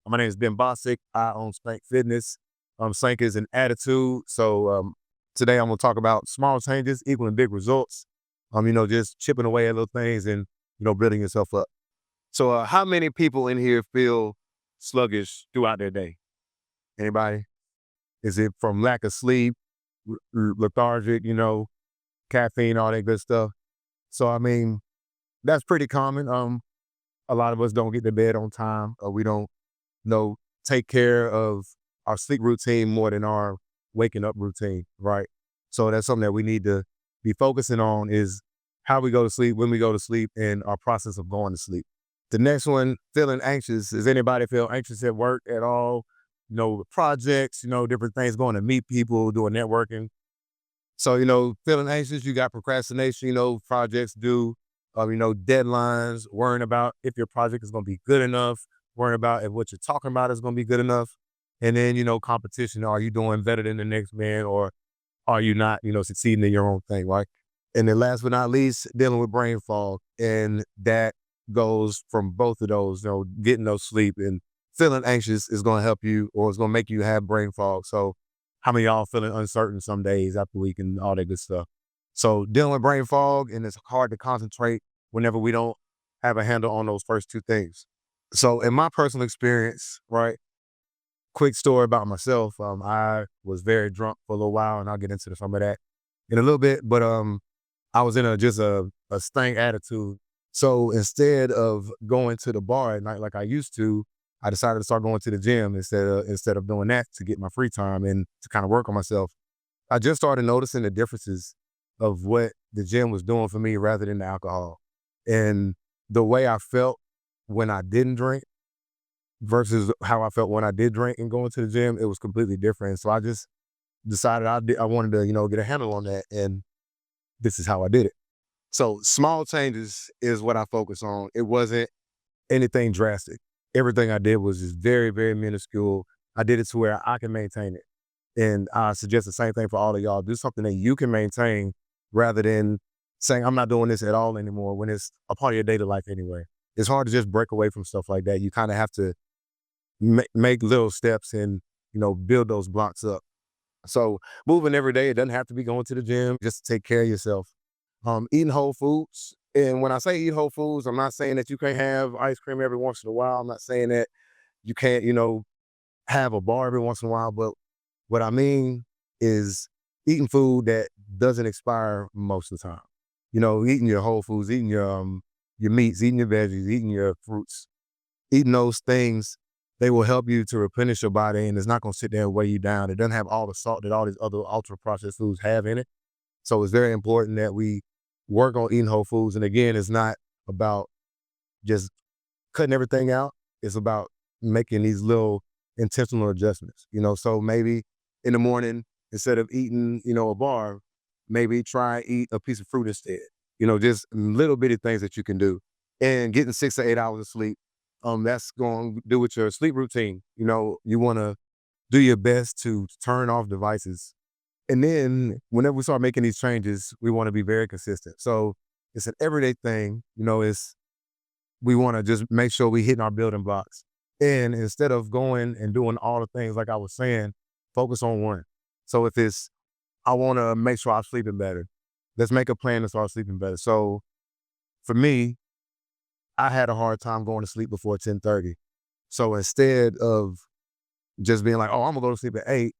My name is Ben Bostick. I own Spank Fitness. Spank is an attitude. So today I'm gonna talk about small changes equaling big results. Just chipping away at little things and building yourself up. So how many people in here feel sluggish throughout their day? Anybody? Is it from lack of sleep, lethargic, caffeine, all that good stuff? So that's pretty common. A lot of us don't get to bed on time, or we don't know take care of our sleep routine more than our waking up routine, right? So that's something that we need to be focusing on is how we go to sleep, when we go to sleep, and our process of going to sleep. The next one, feeling anxious. Does anybody feel anxious at work at all? Projects, different things, going to meet people, doing networking. So, feeling anxious, you got procrastination, projects due, deadlines, worrying about if your project is going to be good enough, worrying about if what you're talking about is going to be good enough. And then, competition. Are you doing better than the next man, or are you not, succeeding in your own thing, right? And then last but not least, dealing with brain fog. And that goes from both of those, getting no sleep and feeling anxious is going to help you, or it's going to make you have brain fog. So how many of y'all feeling uncertain some days after week and all that good stuff? So dealing with brain fog, and it's hard to concentrate whenever we don't have a handle on those first two things. So in my personal experience, right, quick story about myself. I was very drunk for a little while, and I'll get into some of that in a little bit. But I was in a stank attitude. So instead of going to the bar at night like I used to, I decided to start going to the gym instead of doing that to get my free time and to kind of work on myself. I just started noticing the differences of what the gym was doing for me rather than the alcohol. And the way I felt when I didn't drink versus how I felt when I did drink and going to the gym, it was completely different. So I just decided I wanted to, get a handle on that. And this is how I did it. So small changes is what I focus on. It wasn't anything drastic. Everything I did was just very, very minuscule. I did it to where I can maintain it. And I suggest the same thing for all of y'all. Do something that you can maintain rather than saying, I'm not doing this at all anymore when it's a part of your daily life anyway. It's hard to just break away from stuff like that. You kind of have to make little steps and, build those blocks up. So moving every day, it doesn't have to be going to the gym, just to take care of yourself. Eating whole foods. And when I say eat whole foods, I'm not saying that you can't have ice cream every once in a while. I'm not saying that you can't, have a bar every once in a while. But what I mean is eating food that doesn't expire most of the time. Eating your whole foods, eating your meats, eating your veggies, eating your fruits, eating those things, they will help you to replenish your body, and it's not going to sit there and weigh you down. It doesn't have all the salt that all these other ultra processed foods have in it. So it's very important that we work on eating whole foods. And again, it's not about just cutting everything out. It's about making these little intentional adjustments, so maybe in the morning, instead of eating, a bar, maybe try eat a piece of fruit instead, just little bitty things that you can do. And getting 6 to 8 hours of sleep, that's going to do with your sleep routine. You want to do your best to turn off devices. And then whenever we start making these changes, we want to be very consistent. So it's an everyday thing, we want to just make sure we hitting our building blocks. And instead of going and doing all the things like I was saying, focus on one. So if it's, I want to make sure I'm sleeping better, let's make a plan to start sleeping better. So for me, I had a hard time going to sleep before 10:30. So instead of just being like, oh, I'm gonna go to sleep at 8,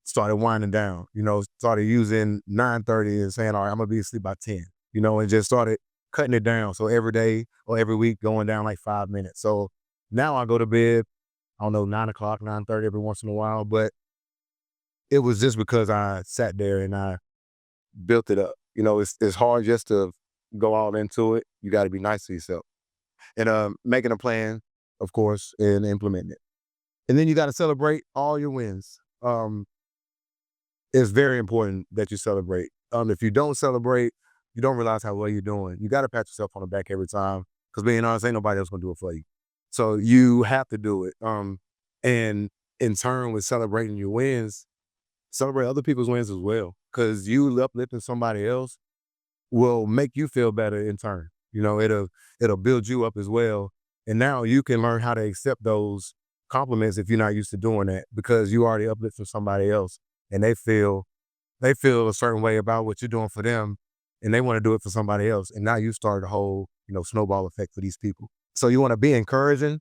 started winding down, started using 9:30 and saying, all right, I'm gonna be asleep by 10, and just started cutting it down. So every day or every week going down like 5 minutes. So now I go to bed, I don't know, 9 o'clock, 9:30 every once in a while, but it was just because I sat there and I built it up. It's hard just to go all into it. You got to be nice to yourself and making a plan, of course, and implementing it. And then you got to celebrate all your wins. It's very important that you celebrate. If you don't celebrate, you don't realize how well you're doing. You got to pat yourself on the back every time, because being honest, ain't nobody else gonna do it for you. So you have to do it. And in turn, with celebrating your wins, celebrate other people's wins as well, because you uplifting somebody else will make you feel better in turn. It'll build you up as well. And now you can learn how to accept those compliments if you're not used to doing that because you already uplifting somebody else and they feel a certain way about what you're doing for them and they want to do it for somebody else. And now you start a whole, snowball effect for these people. So you want to be encouraging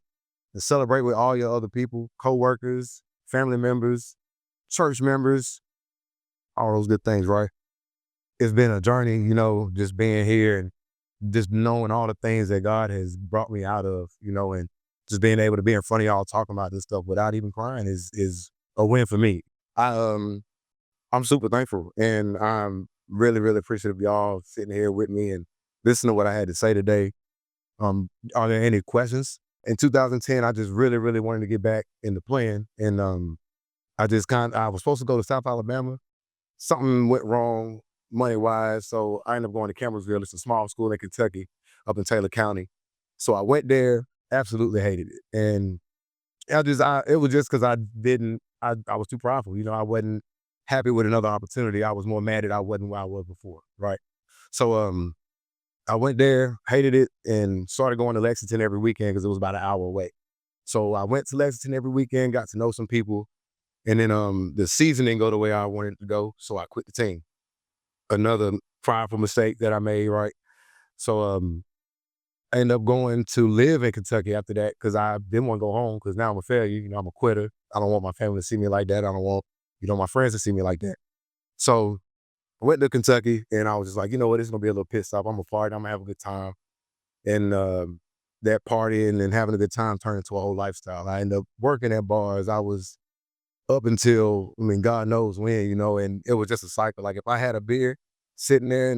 and celebrate with all your other people, coworkers, family members, church members, all those good things, right? It's been a journey, just being here and just knowing all the things that God has brought me out of, and just being able to be in front of y'all talking about this stuff without even crying is a win for me. I'm super thankful and I'm really, really appreciative of y'all sitting here with me and listening to what I had to say today. Are there any questions? In 2010, I just really, really wanted to get back into playing. And I was supposed to go to South Alabama. Something went wrong money-wise, so I ended up going to Campbellsville. It's a small school in Kentucky up in Taylor County. So I went there, absolutely hated it. And it was just because I was too prideful. I wasn't happy with another opportunity. I was more mad that I wasn't where I was before, right? So I went there, hated it, and started going to Lexington every weekend because it was about an hour away. So I went to Lexington every weekend, got to know some people, and then the season didn't go the way I wanted it to go, so I quit the team. Another prideful mistake that I made, right? So I ended up going to live in Kentucky after that because I didn't want to go home because now I'm a failure. I'm a quitter. I don't want my family to see me like that. I don't want, my friends to see me like that. So I went to Kentucky and I was just like, you know what, it's going to be a little pissed off. I'm going to party. I'm going to have a good time. And that partying and having a good time turned into a whole lifestyle. I ended up working at bars. I was up until, God knows when, and it was just a cycle. Like if I had a beer sitting there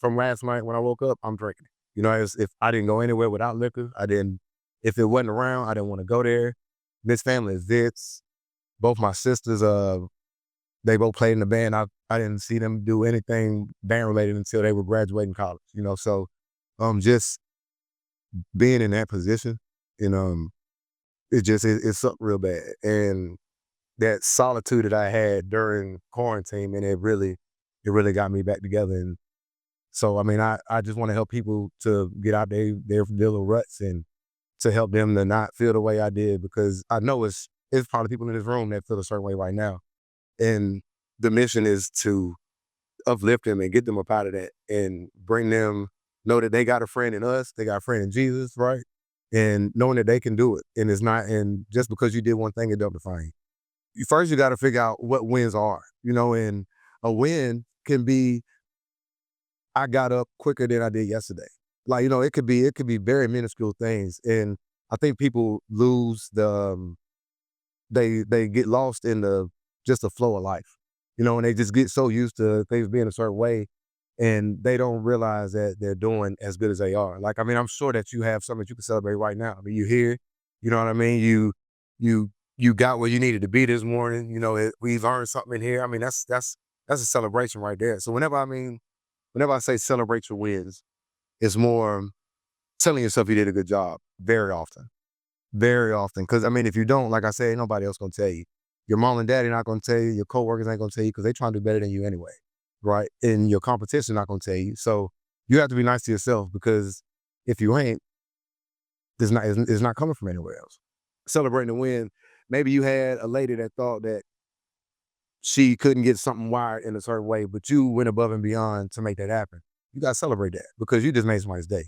from last night when I woke up, I'm drinking it. If I didn't go anywhere without liquor, if it wasn't around, I didn't want to go there. This family is this. Both my sisters, they both played in the band. I didn't see them do anything band related until they were graduating college, so just being in that position and it's something real bad. And that solitude that I had during quarantine, and it really got me back together. And so, I just want to help people to get out their little ruts and to help them to not feel the way I did, because I know it's probably people in this room that feel a certain way right now. And the mission is to uplift them and get them up out of that and bring them, know that they got a friend in us, they got a friend in Jesus, right? And knowing that they can do it. And and just because you did one thing, it don't define you. First, you got to figure out what wins are, and a win can be, I got up quicker than I did yesterday. Like, it could be very minuscule things. And I think people lose they get lost in just the flow of life, and they just get so used to things being a certain way and they don't realize that they're doing as good as they are. Like, I'm sure that you have something that you can celebrate right now. You here, you know what I mean? You got where you needed to be this morning. We've earned something in here. That's a celebration right there. So whenever I say celebrate your wins, it's more telling yourself you did a good job very often. Very often. Because, if you don't, like I said, ain't nobody else going to tell you. Your mom and daddy not going to tell you. Your coworkers ain't going to tell you because they trying to do better than you anyway, right? And your competition not going to tell you. So you have to be nice to yourself, because if you ain't, it's not coming from anywhere else. Celebrating the win. Maybe you had a lady that thought that she couldn't get something wired in a certain way, but you went above and beyond to make that happen. You got to celebrate that because you just made somebody's day.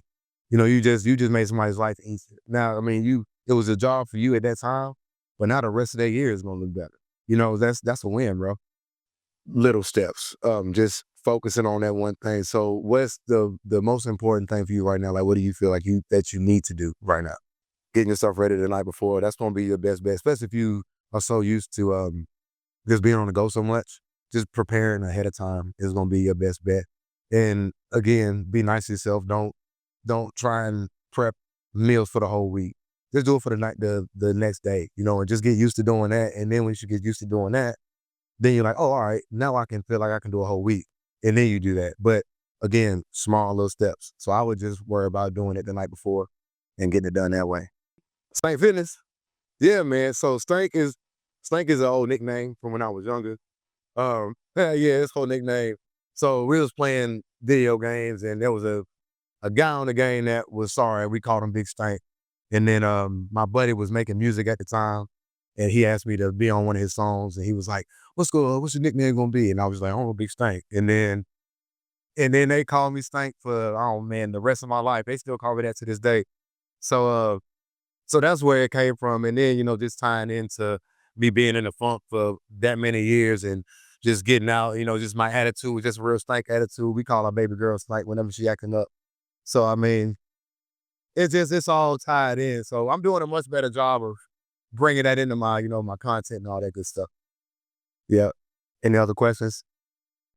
You just made somebody's life easier. Now, it was a job for you at that time, but now the rest of their year is going to look better. That's a win, bro. Little steps, just focusing on that one thing. So what's the most important thing for you right now? Like, what do you feel like that you need to do right now? Getting yourself ready the night before, that's going to be your best bet, especially if you are so used to just being on the go so much. Just preparing ahead of time is going to be your best bet. And again, be nice to yourself. Don't try and prep meals for the whole week. Just do it for the night, the next day, and just get used to doing that. And then once you get used to doing that, then you're like, oh, all right, now I can feel like I can do a whole week. And then you do that. But again, small little steps. So I would just worry about doing it the night before and getting it done that way. Stank Fitness. Yeah, man. So Stank is an old nickname from when I was younger. It's whole nickname. So we was playing video games and there was a guy on the game that was sorry. We called him Big Stank. And then my buddy was making music at the time. and he asked me to be on one of his songs, and he was like, what's your nickname gonna be?" And I was like, "I'm gonna be Stank." And then they called me Stank for, oh man, the rest of my life. They still call me that to this day. So so that's where it came from. And then, just tying into me being in the funk for that many years and just getting out, just my attitude was just a real Stank attitude. We call our baby girl Stank whenever she acting up. So I mean, it's all tied in. So I'm doing a much better job of bringing that into my, my content and all that good stuff. Yeah. Any other questions?